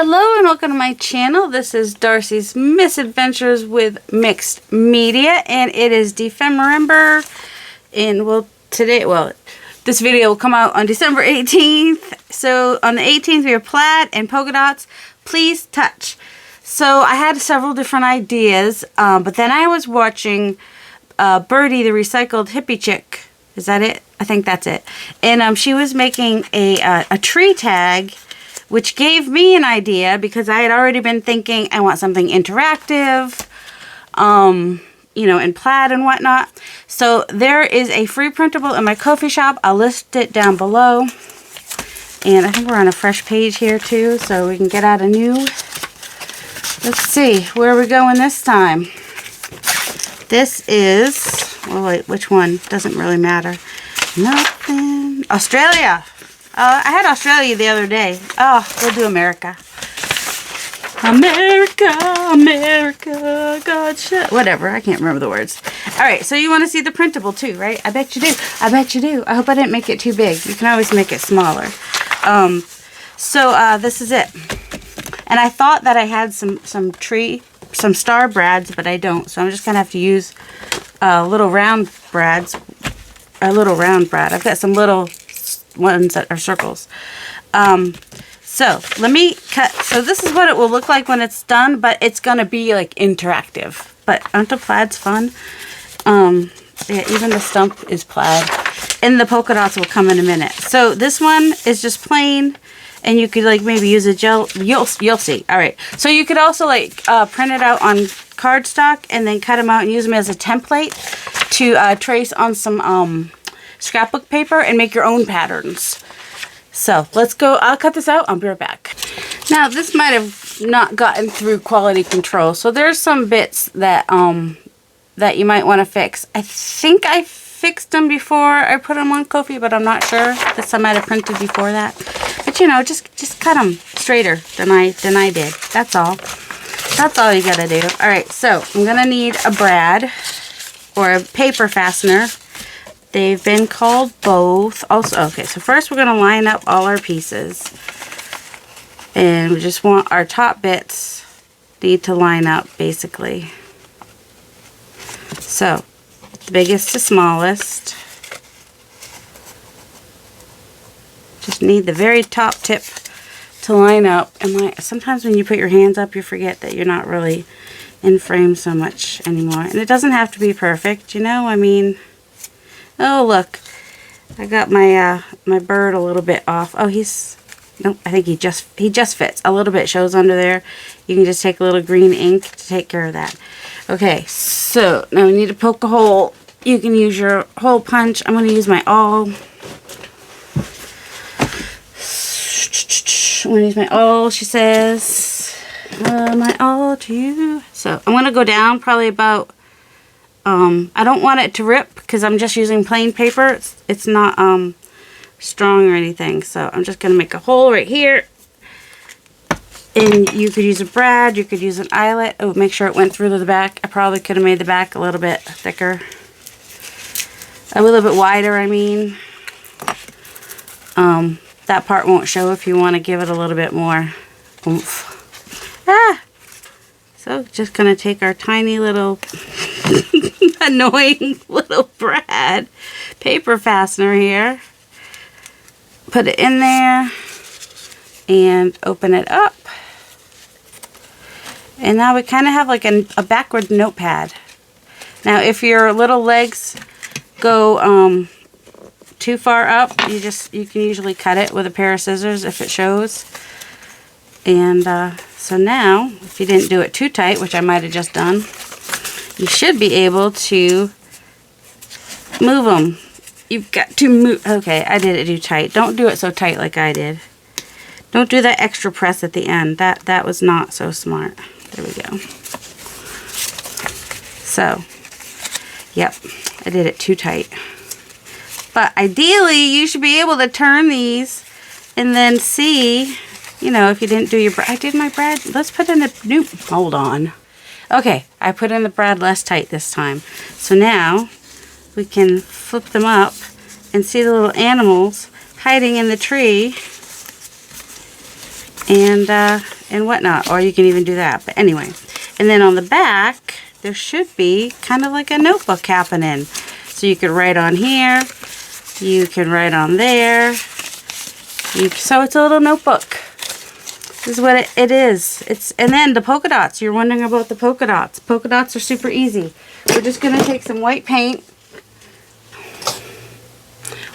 Hello and welcome to my channel. This is Darcy's Misadventures with Mixed Media, and it is dephemerember. And this video will come out on December 18th. So on the 18th we have plaid and polka dots. Please touch. So I had several different ideas, but then I was watching Birdie, the recycled hippie chick. Is that it? I think that's it. And she was making a tree tag, which gave me an idea because I had already been thinking I want something interactive, you know, in plaid and whatnot. So there is a free printable in my Ko-fi shop. I'll list it down below. And I think we're on a fresh page here too, so we can get out a new. Let's see, where are we going this time? This is, well, wait, which one? Doesn't really matter. Nothing. Australia. I had Australia the other day. Oh, we'll do America. America, America, God shit. Whatever, I can't remember the words. Alright, so you want to see the printable too, right? I bet you do. I bet you do. I hope I didn't make it too big. You can always make it smaller. This is it. And I thought that I had some star brads, but I don't. So I'm just going to have to use little round brads. A little round brad. I've got some little ones that are circles. So let me cut. So this is what it will look like when it's done, but it's gonna be like interactive. But aren't the plaids fun? Yeah, even the stump is plaid, and the polka dots will come in a minute. So this one is just plain, and you could like maybe use a gel. You'll see. All right. So you could also like print it out on cardstock and then cut them out and use them as a template to trace on some scrapbook paper and make your own patterns. So let's go. I'll cut this out. I'll be right back. Now this might have not gotten through quality control, so there's some bits that that you might want to fix. I think I fixed them before I put them on Ko-fi, but I'm not sure. This I might have printed before that. But you know, just cut them straighter than I did. That's all. That's all you gotta do. All right, so I'm gonna need a brad or a paper fastener. They've been called both. Also, okay, so first we're going to line up all our pieces. And we just want our top bits need to line up, basically. So, the biggest to smallest. Just need the very top tip to line up. And sometimes when you put your hands up, you forget that you're not really in frame so much anymore. And it doesn't have to be perfect, you know? I mean... Oh, look. I got my my bird a little bit off. Oh, nope, I think he just fits. A little bit shows under there. You can just take a little green ink to take care of that. Okay, so now we need to poke a hole. You can use your hole punch. I'm going to use my awl. I'm going to use my awl, she says. My awl to you. So I'm going to go down probably about... I don't want it to rip because I'm just using plain paper. It's not strong or anything. So I'm just going to make a hole right here. And you could use a brad. You could use an eyelet. Oh, make sure it went through to the back. I probably could have made the back a little bit thicker. A little bit wider, I mean. That part won't show if you want to give it a little bit more oomph. Ah! So just going to take our tiny little... annoying little brad paper fastener here, put it in there and open it up, and now we kind of have like a backward notepad. Now if your little legs go too far up, you can usually cut it with a pair of scissors if it shows. And so now if you didn't do it too tight, which I might have just done, you should be able to move them. You've got to move. Okay, I did it too tight. Don't do it so tight like I did. Don't do that extra press at the end. That was not so smart. There we go. So, yep, I did it too tight. But ideally, you should be able to turn these and then see, you know, if you didn't do your brad. I did my brad. Let's put in a new, hold on. Okay, I put in the brad less tight this time. So now we can flip them up and see the little animals hiding in the tree. And and whatnot, or you can even do that. But anyway, and then on the back, there should be kind of like a notebook happening. So you could write on here, you can write on there. So it's a little notebook. This is what it is. And then the polka dots. You're wondering about the polka dots. Polka dots are super easy. We're just going to take some white paint,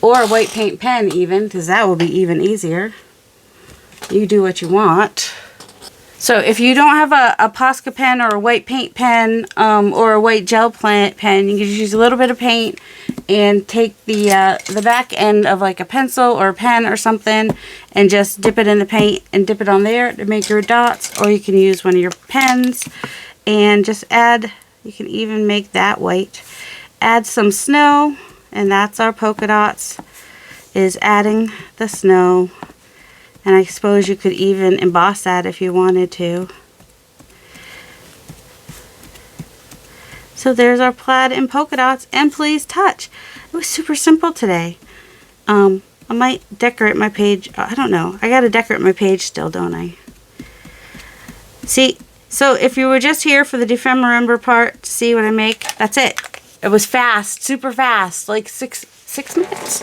or a white paint pen even, because that will be even easier. You do what you want. So if you don't have a Posca pen or a white paint pen or a white gel pen, you can just use a little bit of paint and take the back end of like a pencil or a pen or something and just dip it in the paint and dip it on there to make your dots. Or you can use one of your pens and just add, you can even make that white. Add some snow, and that's our polka dots, is adding the snow. And I suppose you could even emboss that if you wanted to. So there's our plaid and polka dots, and please touch. It was super simple today. I might decorate my page. I don't know. I got to decorate my page still, don't I? See, so if you were just here for the dephemerember part to see what I make, that's it. It was fast, super fast, like six minutes.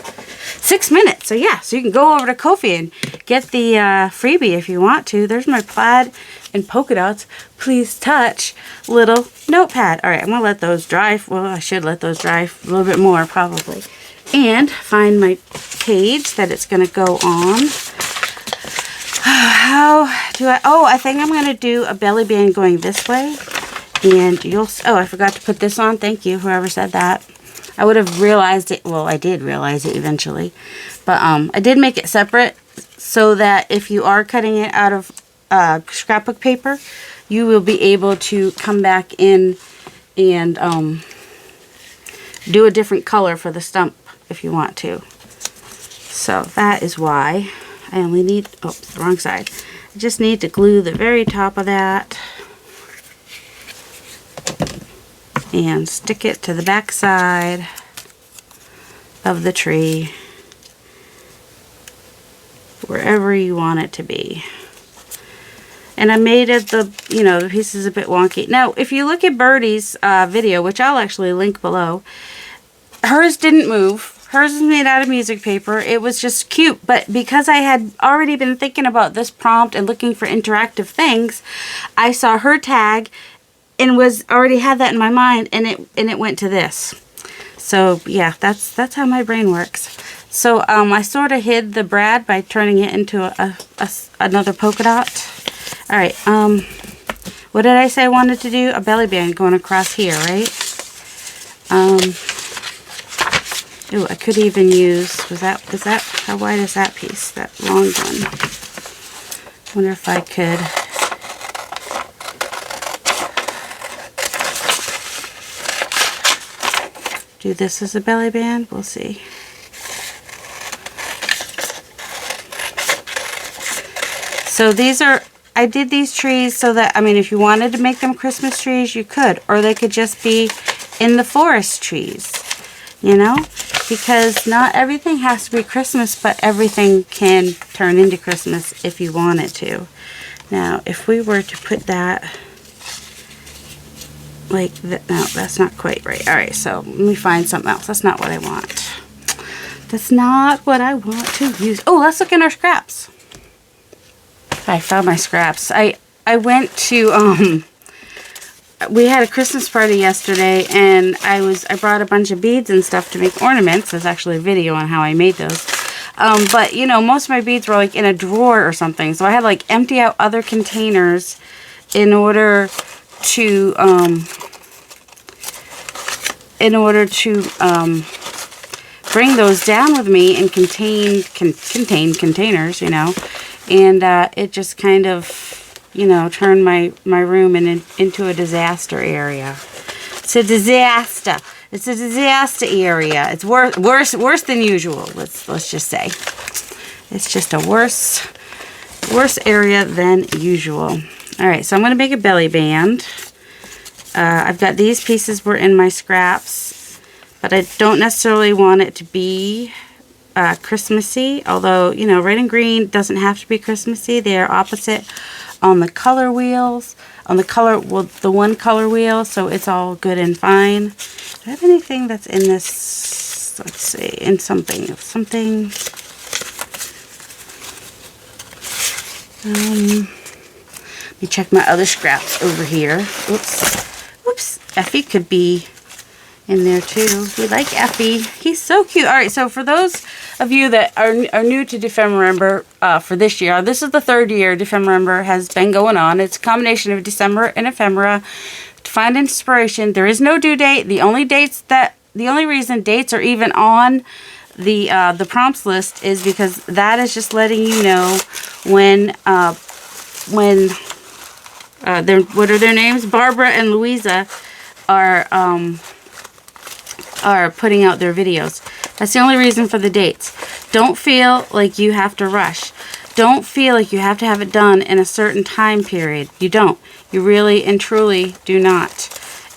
6 minutes. So yeah, so you can go over to Ko-fi and get the freebie if you want to. There's my plaid and polka dots. Please touch little notepad. All right, I'm gonna let those dry. Well, I should let those dry a little bit more probably. And find my page that it's gonna go on. How do I? Oh, I think I'm gonna do a belly band going this way. And you'll. Oh, I forgot to put this on. Thank you, whoever said that. I would have realized it. Well, I did realize it eventually, but I did make it separate so that if you are cutting it out of scrapbook paper, you will be able to come back in and do a different color for the stump if you want to. So that is why I only need, oh, the wrong side. I just need to glue the very top of that and stick it to the back side of the tree, wherever you want it to be. And I made it the pieces a bit wonky. Now, if you look at Birdie's video, which I'll actually link below, hers didn't move. Hers is made out of music paper. It was just cute, but because I had already been thinking about this prompt and looking for interactive things, I saw her tag and already had that in my mind, and it went to this. So yeah, that's how my brain works. So I sort of hid the brad by turning it into another polka dot. All right, what did I say I wanted to do? A belly band going across here, right? Ooh, I could even use, was that, how wide is that piece? That long one. I wonder if I could do this as a belly band. We'll see. So these are, I did these trees so that, I mean, if you wanted to make them Christmas trees, you could. Or they could just be in the forest trees, you know? Because not everything has to be Christmas, but everything can turn into Christmas if you want it to. Now, if we were to put that like that, no, that's not quite right. All right, so let me find something else. That's not what I want. That's not what I want to use. Oh, let's look in our scraps. I found my scraps. I went to we had a Christmas party yesterday, and I brought a bunch of beads and stuff to make ornaments. There's actually a video on how I made those. But you know, most of my beads were like in a drawer or something, so I had like empty out other containers in order to bring those down with me and contain containers, you know. And it just kind of, you know, turned my room into a disaster area. It's a disaster. It's a disaster area. It's worse than usual. Let's just say it's just a worse area than usual. All right, so I'm going to make a belly band. I've got these pieces were in my scraps, but I don't necessarily want it to be Christmassy, although, you know, red and green doesn't have to be Christmassy. They are opposite on the color wheels, on the color, well, the one color wheel, so it's all good and fine. Do I have anything that's in this, let's see, in something. Let me check my other scraps over here. Oops, Effie could be in there too. We like Effie. He's so cute. All right, so for those of you that are new to Dephemerember for this year, this is the 3rd year Dephemerember has been going on. It's a combination of December and ephemera. To find inspiration, there is no due date. The only reason dates are even on the prompts list is because that is just letting you know when what are their names? Barbara and Louisa are putting out their videos. That's the only reason for the dates. Don't feel like you have to rush. Don't feel like you have to have it done in a certain time period. You don't. You really and truly do not.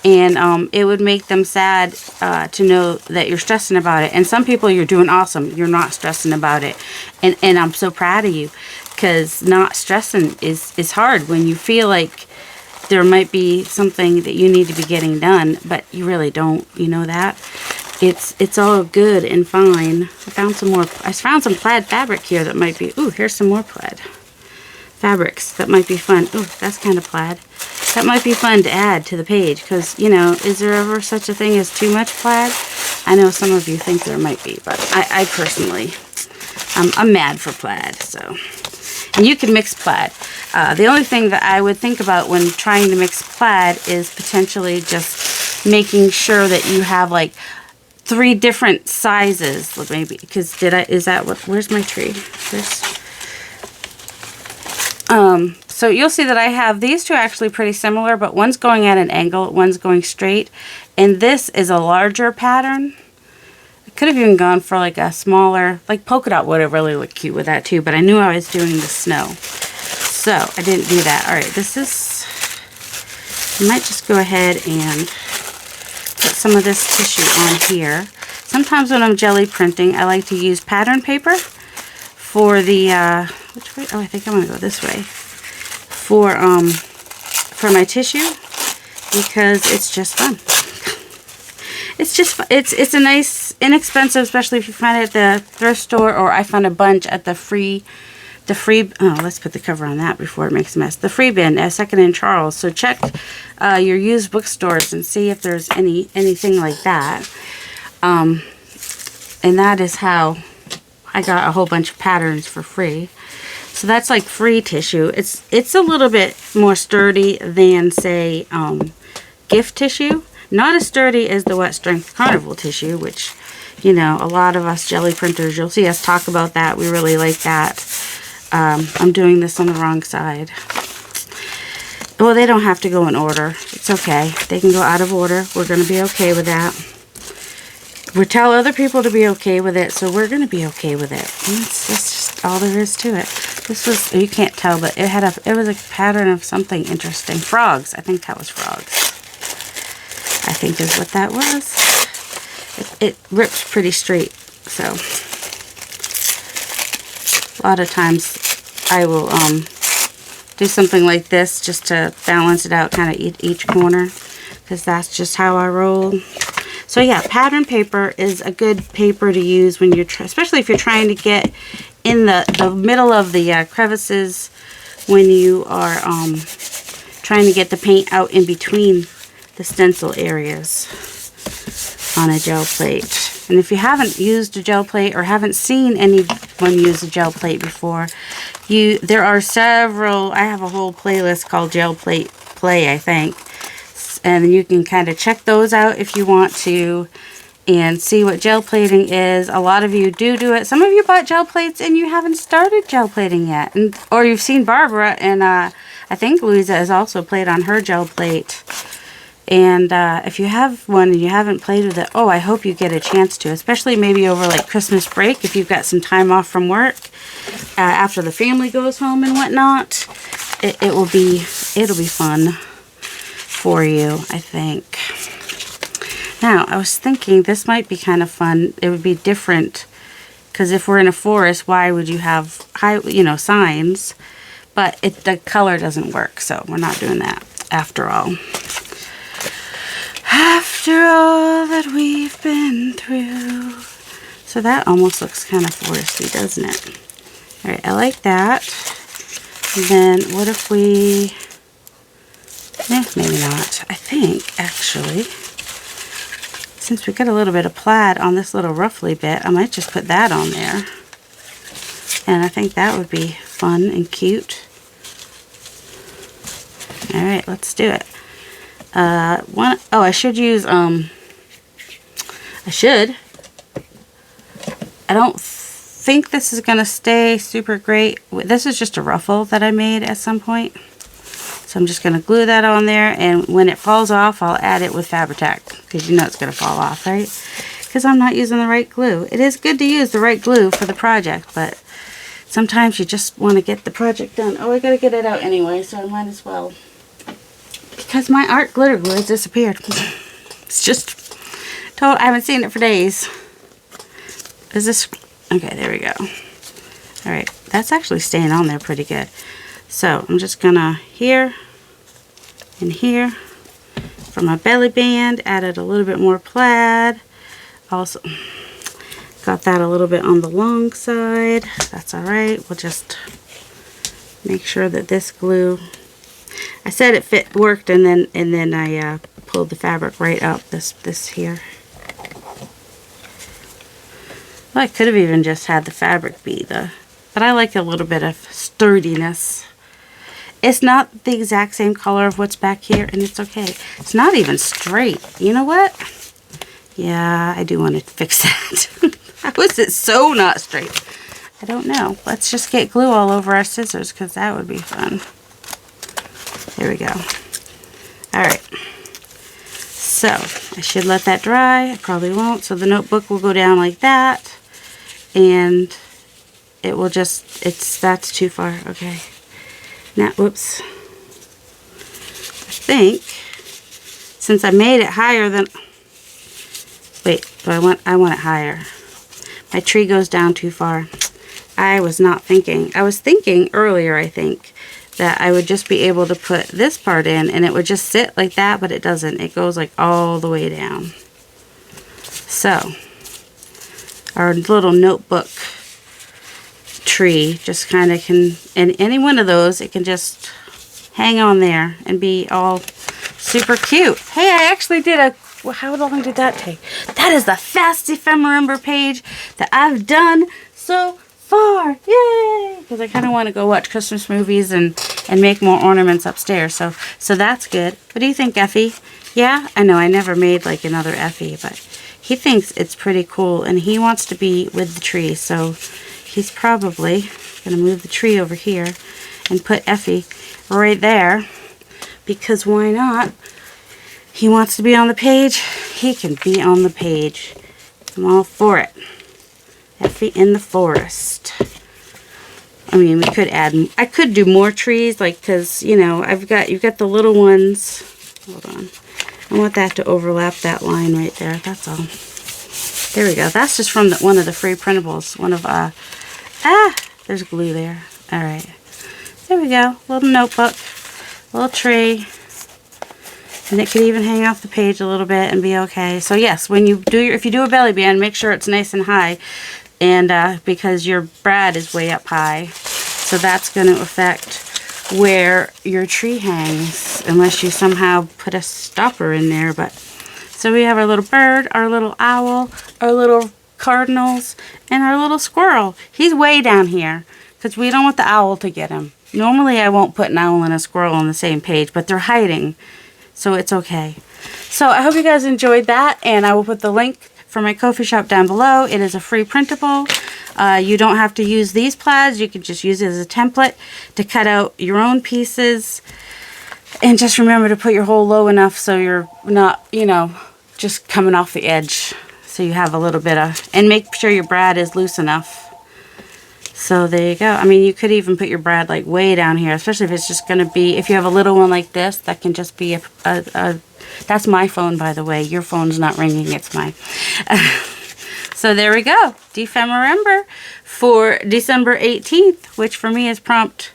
And it would make them sad to know that you're stressing about it. And some people, you're doing awesome. You're not stressing about it. And I'm so proud of you, because not stressing is hard when you feel like there might be something that you need to be getting done, but you really don't. You know that? It's all good and fine. I found some plaid fabric here that might be, ooh, here's some more plaid fabrics that might be fun. Ooh, that's kind of plaid. That might be fun to add to the page, because, you know, is there ever such a thing as too much plaid? I know some of you think there might be, but I personally, I'm mad for plaid, so. And you can mix plaid. The only thing that I would think about when trying to mix plaid is potentially just making sure that you have like 3 different sizes, maybe, because where's my tree? So you'll see that I have these two actually pretty similar, but one's going at an angle, one's going straight, and this is a larger pattern. I could have even gone for like a smaller, like polka-dot would have really looked cute with that too, but I knew I was doing the snow, so I didn't do that. All right, I might just go ahead and put some of this tissue on here. Sometimes when I'm jelly printing, I like to use pattern paper for the, which way? Oh, I think I'm gonna go this way. For my tissue, because it's just fun. It's a nice, inexpensive, especially if you find it at the thrift store, or I found a bunch at the free, oh, let's put the cover on that before it makes a mess. The free bin at 2nd and Charles. So check your used bookstores and see if there's anything like that. And that is how I got a whole bunch of patterns for free. So that's like free tissue. It's a little bit more sturdy than, say, gift tissue. Not as sturdy as the Wet Strength Carnival tissue, which, you know, a lot of us jelly printers, you'll see us talk about that. We really like that. I'm doing this on the wrong side. Well, they don't have to go in order. It's okay. They can go out of order. We're going to be okay with that. We tell other people to be okay with it, so we're going to be okay with it. And that's just all there is to it. This was, you can't tell, but it was a pattern of something interesting. Frogs. I think that was frogs. I think is what that was. It rips pretty straight, so a lot of times I will do something like this just to balance it out, kind of each corner, because that's just how I roll. So yeah, pattern paper is a good paper to use when you're, especially if you're trying to get in the middle of the crevices, when you are trying to get the paint out in between the stencil areas on a gel plate. And if you haven't used a gel plate or haven't seen anyone use a gel plate before, there are several. I have a whole playlist called Gel Plate Play, I think. And you can kind of check those out if you want to and see what gel plating is. A lot of you do it. Some of you bought gel plates and you haven't started gel plating yet. Or you've seen Barbara, and I think Louisa has also played on her gel plate. And if you have one and you haven't played with it, oh, I hope you get a chance to, especially maybe over like Christmas break, if you've got some time off from work, after the family goes home and whatnot. It'll be fun for you, I think. Now, I was thinking this might be kind of fun. It would be different, because if we're in a forest, why would you have signs? but the color doesn't work, so we're not doing that after all. After all that we've been through. So that almost looks kind of foresty, doesn't it? All right, I like that. And then what if we, maybe not. I think actually, since we got a little bit of plaid on this little ruffly bit, I might just put that on there. And I think that would be fun and cute. All right, let's do it. I should use, I don't think this is going to stay super great. This is just a ruffle that I made at some point. So I'm just going to glue that on there, and when it falls off, I'll add it with Fabri-Tac, because you know it's going to fall off, right? Because I'm not using the right glue. It is good to use the right glue for the project, but sometimes you just want to get the project done. Oh, I got to get it out anyway, so I might as well. Because my art glitter glue has disappeared. It's just total. I haven't seen it for days. Is this okay? There we go. All right, that's actually staying on there pretty good. So I'm just gonna here and here for my belly band. Added a little bit more plaid. Also got that a little bit on the long side. That's all right. We'll just make sure that this glue. I said it worked, and then I pulled the fabric right up this here. Well, I could have even just had the fabric be but I like a little bit of sturdiness. It's not the exact same color of what's back here, and it's okay. It's not even straight. You know what? Yeah, I do want to fix that. How is it so not straight? I don't know. Let's just get glue all over our scissors, because that would be fun. There we go. Alright. So, I should let that dry. I probably won't. So the notebook will go down like that. And it will just, that's too far. Okay. Now, whoops. I think, since I made it higher than, wait, I want it higher. My tree goes down too far. I was not thinking. I was thinking earlier, I think, that I would just be able to put this part in and it would just sit like that, but it doesn't. It goes like all the way down. So, our little notebook tree just kind of can, and any one of those, it can just hang on there and be all super cute. Hey, I actually did how long did that take? That is the fastest dephemerember page that I've done so far. Yay! Because I kind of want to go watch Christmas movies and make more ornaments upstairs. So that's good. What do you think, Effie? Yeah? I know I never made like another Effie, but he thinks it's pretty cool and he wants to be with the tree. So he's probably going to move the tree over here and put Effie right there, because why not? He wants to be on the page. He can be on the page. I'm all for it. Effie in the forest. I mean, we could add, I could do more trees, like, because, you know, you've got the little ones. Hold on. I want that to overlap that line right there. That's all. There we go. That's just from one of the free printables. One of, there's glue there. All right. There we go. Little notebook. Little tree. And it could even hang off the page a little bit and be okay. So yes, when you do if you do a belly band, make sure it's nice and high, and because your brad is way up high, so that's going to affect where your tree hangs, unless you somehow put a stopper in there. But so we have our little bird, our little owl, our little cardinals, and our little squirrel. He's way down here because we don't want the owl to get him. Normally I won't put an owl and a squirrel on the same page, but they're hiding. So it's okay. So I hope you guys enjoyed that, and I will put the link for my Ko-fi shop down below. It is a free printable. You don't have to use these plaids. You can just use it as a template to cut out your own pieces. And just remember to put your hole low enough so you're not, you know, just coming off the edge. So you have a little bit of, and make sure your brad is loose enough. So there you go. I mean, you could even put your brad like way down here, especially if it's just going to be, if you have a little one like this, that can just be that's my phone, by the way. Your phone's not ringing, it's mine. So there we go. Dephemerember for December 18th, which for me is prompt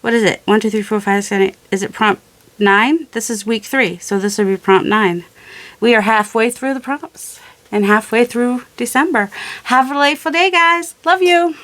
what is it? 1, 2, 3, 4, 5, 6, 7, 8. Is it prompt 9? This is week 3, so this will be prompt 9. We are halfway through the prompts and halfway through December. Have a delightful day, guys. Love you.